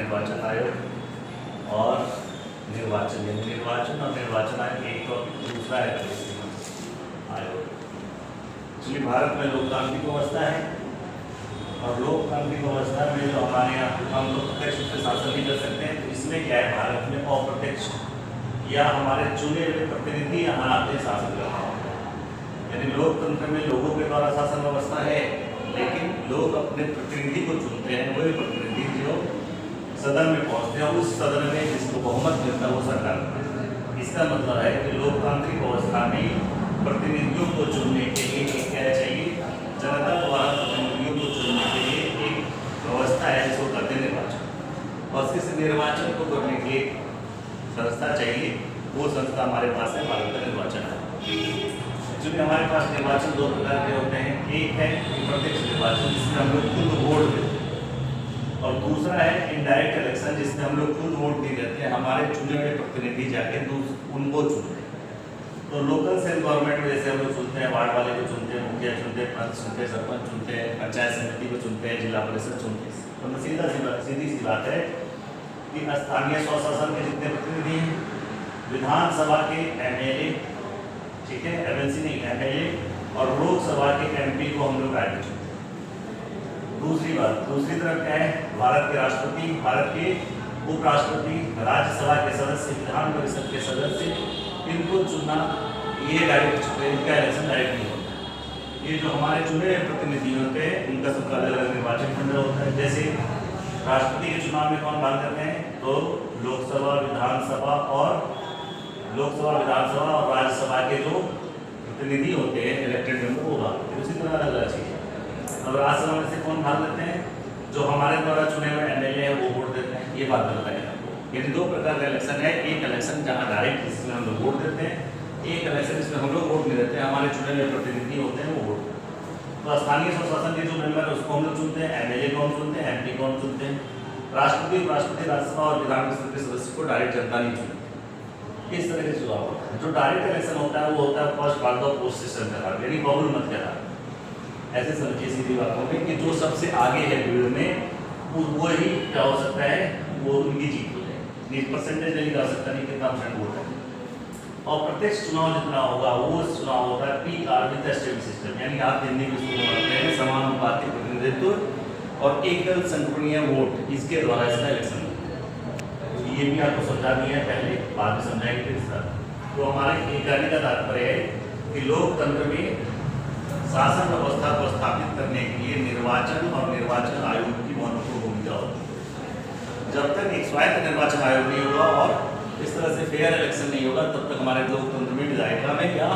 निर्वाचन आयोग और निर्वाचन और निर्वाचन आयोग एक और दूसरा है आयोग। एक्चुअली भारत में लोकतांत्रिक व्यवस्था है और लोकतांत्रिक व्यवस्था में जो हमारे यहाँ हम लोग प्रत्यक्ष रूप से शासन भी कर सकते हैं, तो इसमें क्या है, भारत में अप्रत्यक्ष या हमारे चुने हुए प्रतिनिधि यहाँ आते शासन करना होता है। यानी लोकतंत्र में लोगों के द्वारा शासन व्यवस्था है, लेकिन लोग अपने प्रतिनिधि को चुनते हैं। वही प्रतिनिधि जो सदन में पहुँचते हैं, उस सदन में जिसको बहुमत मिलता है वो सरकार करता है। इसका मतलब है कि लोकतांत्रिक व्यवस्था में प्रतिनिधियों को चुनने के लिए क्या चाहिए, जनता द्वारा प्रतिनिधियों को चुनने के लिए एक व्यवस्था है जिसको कहते हैं निर्वाचन। और इस निर्वाचन को करने के लिए संस्था चाहिए, वो संस्था हमारे पास है भारत का निर्वाचन है। क्योंकि हमारे पास निर्वाचन दो प्रकार के होते हैं, एक है प्रत्यक्ष निर्वाचन जिसमें हम लोग खुद वोट देते हैं, और दूसरा है इनडायरेक्ट इलेक्शन जिसमें हम लोग खुद वोट नहीं देते हैं, हमारे चुने हुए प्रतिनिधि जाके उनको चुनते हैं। तो लोकल सेल्फ गवर्नमेंट में जैसे हम लोग चुनते हैं, वार्ड वाले को चुनते हैं, मुखिया चुनते हैं, पंच चुनते हैं, सरपंच चुनते हैं, पंचायत समिति को चुनते हैं, जिला परिषद चुनते हैं। तो सीधी सी बात है कि स्थानीय स्वशासन के जितने प्रतिनिधि हैं, विधानसभा के एमएलए, ठीक है, एमएलसी नहीं एमएलए, और लोकसभा के एमपी को हम लोग डायरेक्ट चुनते हैं। दूसरी तरफ क्या है, भारत के राष्ट्रपति, भारत के उपराष्ट्रपति, राज्यसभा के सदस्य, विधान परिषद के सदस्य, इनको चुनना ये डायरेक्ट, इनका इलेक्शन डायरेक्ट नहीं होता। ये जो हमारे चुने हुए प्रतिनिधि होते हैं, उनका सबका अलग अलग निर्वाचन मंडल होता है। जैसे राष्ट्रपति के चुनाव में कौन भाग करते हैं, तो लोकसभा विधानसभा और राज्यसभा के जो प्रतिनिधि होते हैं, इलेक्टेड मेंबर, वो भाग करते हैं। उसी तरह अलग अलग चीज़ है। और राज्यसभा में से कौन भाग लेते हैं, जो हमारे द्वारा चुने हुए एमएलए हैं वो वोट देते हैं, ये बात करता है। यानी दो प्रकार का इलेक्शन है, एक इलेक्शन जहाँ डायरेक्ट जिसमें हम लोग वोट देते हैं, एक इलेक्शन जिसमें हम लोग वोट नहीं देते हैं, हमारे चुने हुए प्रतिनिधि होते हैं वो वोट। तो स्थानीय स्वशासन के जो मेंबर है उसको हम लोग चुनते हैं, एमएलए को हम चुनते हैं, एमपी को हम चुनते हैं। राष्ट्रपति, उपराष्ट्रपति, राज्यसभा और विधान परिषद के सदस्य को डायरेक्ट जनता नहीं चुनती। इस तरह से चुनाव होता है। जो डायरेक्ट इलेक्शन होता है वो होता है first part of post system के आधार, यानी बहुमत के आधार। ऐसे समझिए सीधी बात होगी कि जो सबसे आगे है भीड़ में वो ही क्या हो सकता है, वो उनकी जीत हो जाए। परसेंटेज नहीं कर सकता, नहीं कितना परसेंट वोट है। और प्रत्यक्ष चुनाव जितना होगा वो चुनाव होता है पीआर विद स्टेट सिस्टम, यानी आप हिंदी में इसको बोलते हैं समानुपातिक प्रतिनिधित्व और एकल संख्यीय वोट, इसके द्वारा इसका इलेक्शन होता है। ये भी आपको समझा दिया है पहले, बाद में समझाएंगे फिर इसका। तो हमारे ये कहने का तात्पर्य है कि लोकतंत्र में शासन व्यवस्था को स्थापित करने के लिए निर्वाचन और निर्वाचन आयोग की महत्वपूर्ण भूमिका होती है। जब तक एक स्वायत्त निर्वाचन आयोग नहीं होगा और इस तरह से फेयर इलेक्शन नहीं होगा, तब तक हमारे लोकतंत्र में जाएगा में या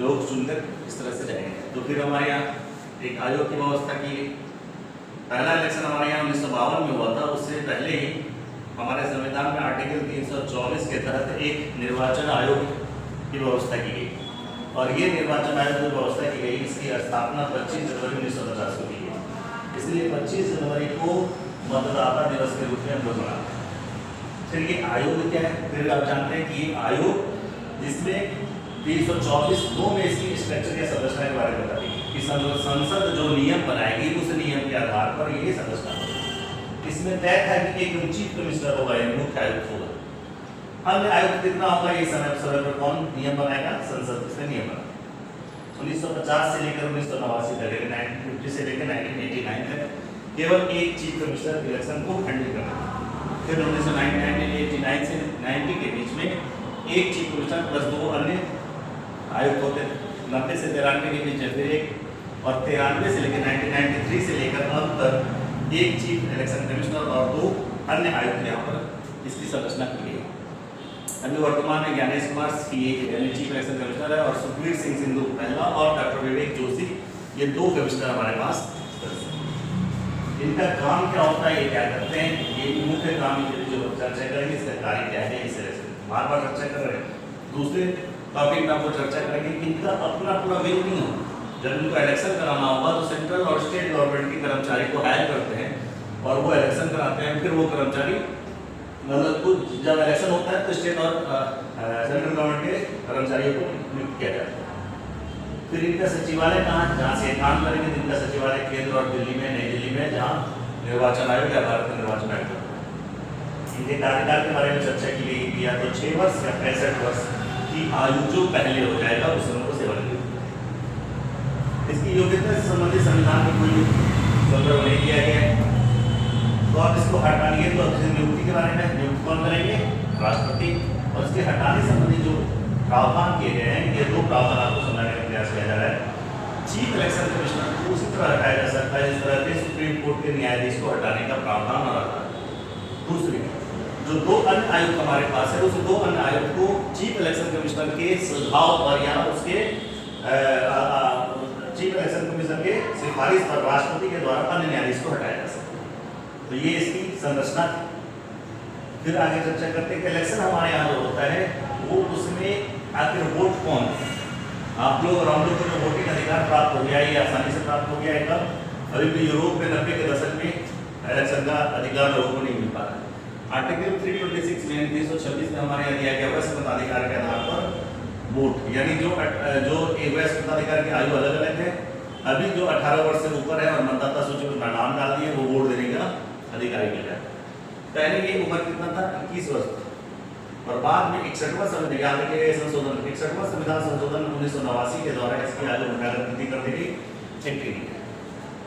लोग चुनकर इस तरह से जाएंगे। तो फिर हमारे यहाँ एक आयोग की व्यवस्था की। पहला इलेक्शन हमारे यहाँ 1952 में हुआ था। उससे पहले ही हमारे संविधान में आर्टिकल 324 के तहत एक निर्वाचन आयोग की व्यवस्था की गई, और ये निर्वाचन आयोग की व्यवस्था की गई, इसकी स्थापना 25 जनवरी 1950 को की गई। इसलिए 25 जनवरी को मतदाता दिवस के रूप में हम लोग मनाते हैं। चलिए आयोग क्या है, फिर आप जानते हैं कि ये आयोग जिसमें 324 में इसकी स्ट्रक्चर या संरचना के बारे में बताती है कि संसद जो नियम बनाएगी उस नियम के आधार पर ये संरचना होगी। इसमें तय था कि एक चीफ कमिश्नर होगा, यानी मुख्य आयुक्त होगा। अन्य आयुक्त कितना होगा, ये समय पर कौन नियम बनाएगा, संसद से नियम बना। 1950 से लेकर 1989 तक, 1950 से लेकर 1989 तक केवल एक चीफ कमिश्नर इलेक्शन को हैंडल करना। फिर 1989 से 90 के बीच में एक चीफ कमिश्नर प्लस 2 अन्य आयुक्त होते थे। 90 से 93 के बीच फिर एक, और 93 से लेकर 1993 से लेकर अब तक एक चीफ इलेक्शन कमिश्नर और 2 अन्य आयुक्त यहाँ पर इसकी संरचना की गई। अभी वर्तमान में Gyanesh Kumar chief election commissioner है, और सुखबीर सिंह सिंधु पहला, और डॉक्टर विवेक जोशी, ये 2 कमिश्नर हमारे पास। इनका काम क्या होता है, ये क्या करते हैं, ये मुख्य काम जो चर्चा करेंगे इसका कार्य क्या है, इसे बार बार चर्चा कर रहे हैं। दूसरे टॉपिक में आपको चर्चा करेंगे कि इनका अपना पूरा विल नहीं हो। जब इनको इलेक्शन कराना होगा तो सेंट्रल और स्टेट गवर्नमेंट के कर्मचारी को हायर करते हैं और वो इलेक्शन कराते हैं। फिर वो कर्मचारी मतलब कुछ जब इलेक्शन होता है तो स्टेट और सेंट्रल गवर्नमेंट के कर्मचारियों को नियुक्त किया जाता है। फिर इनका सचिवालय कहाँ, जहाँ से काम करेंगे, इनका सचिवालय केंद्र और दिल्ली में, नई दिल्ली में, जहाँ निर्वाचन आयोग या भारत का निर्वाचन आयोग। इनके कार्यकाल के बारे में चर्चा की गई या तो 6 वर्ष या 65 वर्ष की आयु जो पहले हो जाएगा उस उनको सेवानिवृत्ति। इसकी योग्यता से संबंधित संविधान में कोई संदर्भ नहीं दिया गया है, तो आप इसको हटाएंगे तो नियुक्ति के बारे में नियुक्ति कौन करेंगे? राष्ट्रपति। और इसके हटाने संबंधी जो प्रावधान किए गए हैं, ये 2 प्रावधान आपको समझाने का प्रयास किया जा रहा है। चीफ इलेक्शन कमिश्नर को उसी तरह हटाया जा सकता है जिस तरह से सुप्रीम कोर्ट के न्यायाधीश को हटाने का प्रावधान न रखा। दूसरी, जो 2 अन्य आयोग हमारे पास है, उस 2 अन्य आयोग को चीफ इलेक्शन कमिश्नर के सुझाव पर या उसके चीफ इलेक्शन कमिश्नर के सिफारिश पर राष्ट्रपति के द्वारा अन्य न्यायाधीश को हटाया जा सकता है। तो ये इसकी संरचना थी। फिर आगे चर्चा करते हैं कि इलेक्शन हमारे यहाँ जो होता है वो उसमें आखिर वोट कौन है? आप लोग और हम लोग को जो वोटिंग अधिकार प्राप्त हो गया है, ये आसानी से प्राप्त हो गया है कब? अभी भी यूरोप में 90 के दशक में इलेक्शन का अधिकार लोगों को नहीं मिल पा रहा। आर्टिकल 326 में 326 में हमारे यहाँ दिया गया वयस्क मताधिकार के आधार पर वोट, यानी जो वयस्क मताधिकार की आयु अलग अलग है। अभी जो 18 वर्ष से ऊपर है और मतदाता सूची में नाम डाल दिए वो वोट देने का अधिकारी मिल जाए। पहले ये उम्र कितना था? 21 वर्ष था। और बाद में 61वां संविधान के संशोधन 61वां संविधान संशोधन 1989 के द्वारा इसकी आयु बढ़ाकर वृद्धि कर दी गई 18।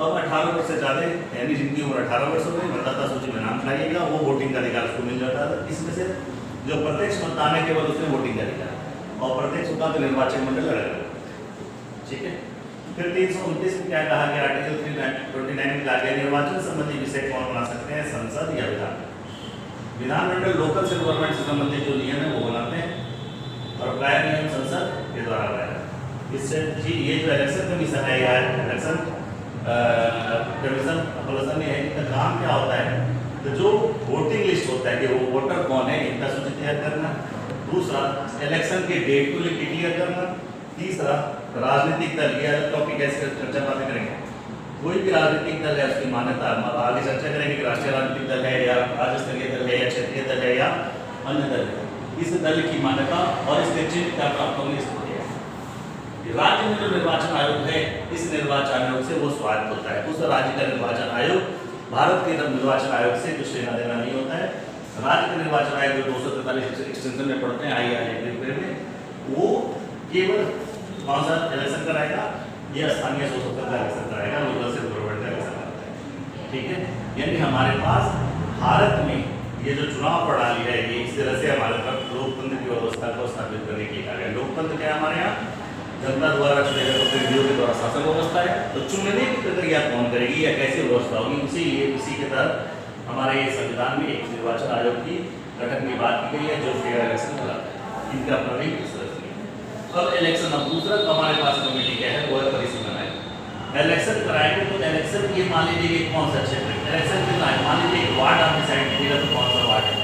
अब 18 वर्ष से ज़्यादा यानी जिनकी उम्र 18 वर्ष हो गई, मतदाता सूची में नाम चाहिएगा, वो वोटिंग का अधिकार उसको मिल जाता है। इसमें से जो प्रत्यक्ष मतदान है केवल उसमें वोटिंग का अधिकार, और प्रत्यक्ष मतदान तो निर्वाचन मंडल अलग। ठीक है। फिर 329 में क्या कहा गया? आर्टिकल 329 में कहा गया निर्वाचन संबंधी विषय कौन बना सकते हैं? संसद या विधानमंडल लोकल सेल्फ गवर्नमेंट से संबंधित जो नियम है वो बनाते हैं और प्राय नियम संसद के द्वारा बनाया। इससे जी ये जो इलेक्शन कमीशन है या इलेक्शन कमीशन अपलोसन है, इनका काम क्या होता है? तो जो वोटिंग लिस्ट होता है कि वो वोटर कौन है इनका सूची तैयार करना। दूसरा, इलेक्शन के डेट को लेकर क्लियर करना। तीसरा, राजनीतिक दल, ये अलग टॉपिक है, इसका चर्चा बातें करेंगे। कोई भी राजनीतिक दल है उसकी मान्यता आगे चर्चा करेंगे कि राष्ट्रीय राजनीतिक दल है या राज्य स्तरीय दल है या क्षेत्रीय दल है या अन्य दल है, इस दल की मान्यता और इसके चिन्ह क्या प्राप्त होंगे इसको दिया। राज्य में जो निर्वाचन आयोग है, इस निर्वाचन आयोग से वो स्वायत्त होता है। उस राज्य का निर्वाचन आयोग भारत के निर्वाचन आयोग से कुछ लेना देना नहीं होता है। राज्य का निर्वाचन आयोग जो 243 एक्सटेंशन में पढ़ते हैं IRA में, वो केवल कौन सा इलेक्शन कराएगा? ये स्थानीय शासन का इलेक्शन कराएगा, लोकल सेल्फ गवर्नमेंट का इलेक्शन कराता है। ठीक है। यानी हमारे पास भारत में ये जो चुनाव प्रणाली है, ये इस तरह से हमारे पास लोकतंत्र की व्यवस्था को स्थापित करने के लिए कार्य। लोकतंत्र क्या है हमारे यहाँ? जनता द्वारा चुने गए प्रतिनिधियों के द्वारा शासन व्यवस्था है। तो चुनने की प्रक्रिया कौन करेगी या कैसे व्यवस्था होगी? उसी के तहत हमारे संविधान में एक निर्वाचन आयोग की गठन की बात की गई है जो फेयर इलेक्शन कराता है। इनका अपना भी अब इलेक्शन। अब दूसरा हमारे पास कमेटी क्या है? वो है परिसीमन आयोग। इलेक्शन कराएंगे तो इलेक्शन ये मान लीजिए कि कौन सा क्षेत्र इलेक्शन कितना है, मान लीजिए एक वार्ड आप डिसाइड कीजिएगा तो कौन सा वार्ड है।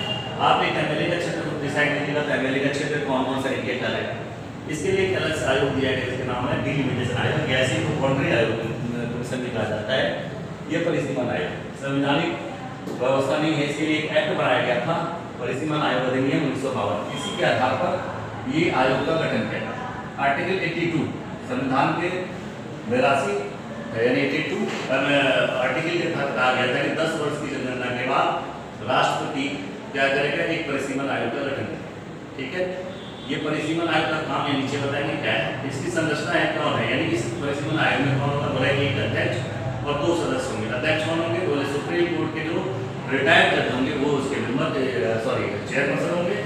आप एक MLA का क्षेत्र को डिसाइड कीजिएगा तो MLA का क्षेत्र कौन सा एरिया है। इसके लिए एक अलग आयोग दिया गया जिसका नाम है डिलिमिटेशन आयोग, या इसी को बाउंड्री आयोग कमीशन भी कहा जाता है। ये परिसीमन आयोग संवैधानिक व्यवस्था नहीं है, इसके लिए एक एक्ट बनाया गया था, परिसीमन आयोग अधिनियम 1952। इसी के आधार पर ये आयोग का गठन किया। आर्टिकल 82 संविधान के 82 यानी 82 आर्टिकल के तहत कहा गया था कि 10 वर्ष की जनगणना के बाद राष्ट्रपति क्या करेगा? एक परिसीमन आयोग का गठन करेगा। ठीक है। ये परिसीमन आयोग का काम ये नीचे बताएंगे क्या है, इसकी संरचना है कौन है, यानी इस परिसीमन आयोग में कौन होगा? बोला एक अध्यक्ष और 2 सदस्य होंगे। अध्यक्ष कौन होंगे? बोले सुप्रीम कोर्ट के जो रिटायर्ड जज होंगे वो उसके मेंबर चेयरपर्सन होंगे।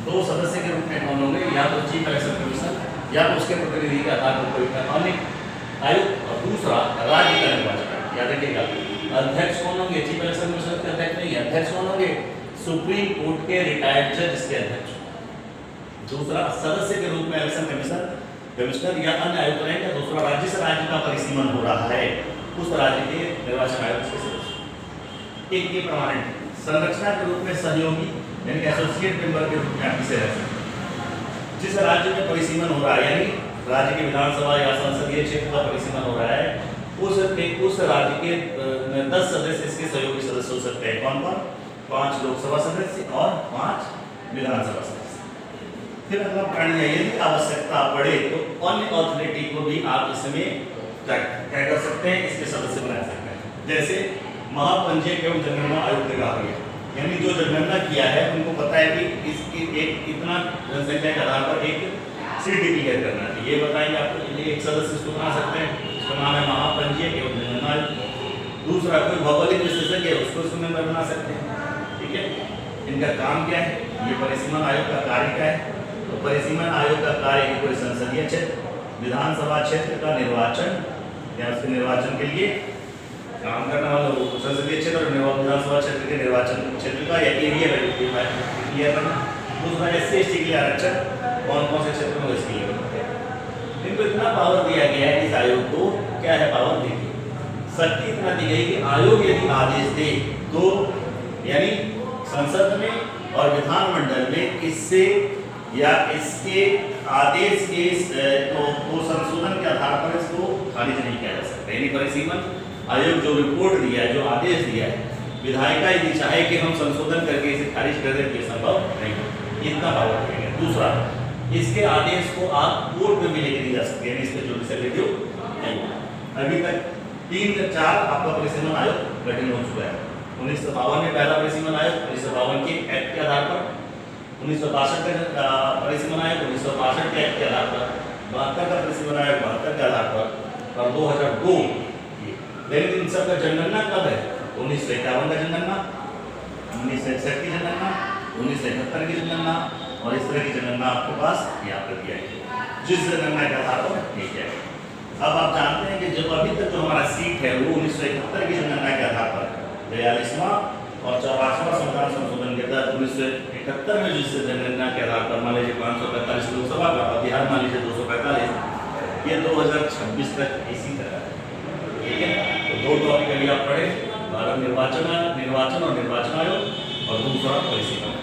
2 सदस्य के रूप में कौन होंगे? या तो चीफ इलेक्शन कमीशन या तो उसके प्रतिनिधि के आधार पर कोई अन्य आयोग। और दूसरा, राज्य का निर्वाचन आयोग। याद रखिएगा, अध्यक्ष कौन होंगे? चीफ इलेक्शन कमीशन के अध्यक्ष नहीं, अध्यक्ष कौन होंगे? सुप्रीम कोर्ट के रिटायर्ड जज के अध्यक्ष। दूसरा, सदस्य के रूप में इलेक्शन कमिश्नर या अन्य आयुक्त रहेंगे। दूसरा, राज्य से राज्य का परिसीमन हो रहा है, उस राज्य के निर्वाचन आयोग के सदस्य। एक ये प्रमाणित संरचना के रूप में सहयोगी यानी एसोसिएट मेंबर के रूप में आप इसे रख सकते हैं। जिस राज्य में परिसीमन हो रहा है, यानी राज्य की विधानसभा या संसदीय क्षेत्र का परिसीमन हो रहा है, उस राज्य के 10 सदस्य इसके सहयोगी सदस्य हो सकते हैं। कौन कौन? 5 लोकसभा सदस्य और 5 विधानसभा सदस्य। फिर अगला प्राणी है, यदि आवश्यकता पड़े तो अन्य अथॉरिटी को भी आप इसमें क्या कर सकते हैं? इसके सदस्य बना सकते हैं। जैसे महापंजीयक एवं जनगणना आयोग ने कहा गया यानी जो जनगणना किया है उनको पता है कि इसकी एक इतना जनसंख्या के आधार पर एक सीट डिक्लेयर करना है। ये बताएंगे आपको एक सदस्य इसको बना सकते हैं, इसका नाम है महापंजीयक एवं जनगणना आयोग। दूसरा कोई भौगोलिक विशेषज्ञ है उसको इसको मेंबर बना सकते हैं, ठीक है। इनका काम क्या है, ये परिसीमन आयोग का कार्य क्या है, तो परिसीमन आयोग का कार्य है कोई संसदीय क्षेत्र, विधानसभा क्षेत्र का निर्वाचन या उसके निर्वाचन के लिए काम करने वाला संसदीय क्षेत्र और विधानसभा क्षेत्र के निर्वाचन क्षेत्र का या एरिया क्लियर करना। दूसरा SC/ST के लिए आरक्षण कौन कौन से क्षेत्र में इसके लिए बनते हैं। इनको इतना पावर दिया गया है इस आयोग को, क्या है पावर देखिए, शक्ति इतना दी गई कि आयोग यदि आदेश दे तो यानी संसद में और विधानमंडल में इससे या इसके आदेश के तो संशोधन के आधार पर इसको खारिज नहीं किया जा सकता। यानी परिसीमन आयोग जो रिपोर्ट दिया है, जो आदेश दिया है, विधायिका यदि चाहे कि हम संशोधन करके इसे खारिज कर दें तो ये संभव नहीं, इतना पावर दिया गया। दूसरा, इसके आदेश को आप कोर्ट में भी लेके नहीं जा सकते, यानी इसमें जुडिशियल रिव्यू नहीं। अभी तक 3-4 आपका परिसीमन आयोग गठन हो चुका है। 1952 में पहला परिसीमन आयोग 1952 के एक्ट के आधार पर, 1962 का परिसीमन आयोग 1962 के एक्ट के आधार पर, 72 का परिसीमन आयोग 72 के आधार पर और 2002। लेकिन इन सब का जनगणना कब है, 1951 का जनगणना, 1961 की जनगणना, 1971 की जनगणना और इस तरह की जनगणना आपके पास यहाँ पर दिया है, जिस जनगणना के आधार पर नहीं किया है। अब आप जानते हैं कि जब अभी तक जो हमारा सीट है वो 1971 की जनगणना के आधार पर 42वां और 84वां संविधान संशोधन के तहत 1971 में जिस जनगणना के आधार पर मान लीजिए 545 लोकसभा का और बिहार मान लीजिए 245, ये 2026 तक इसी तरह है, ठीक है। तो 2 टॉपिक अभी आप पढ़े, भारत निर्वाचन और निर्वाचन आयोग और दूसरा परिसीमन।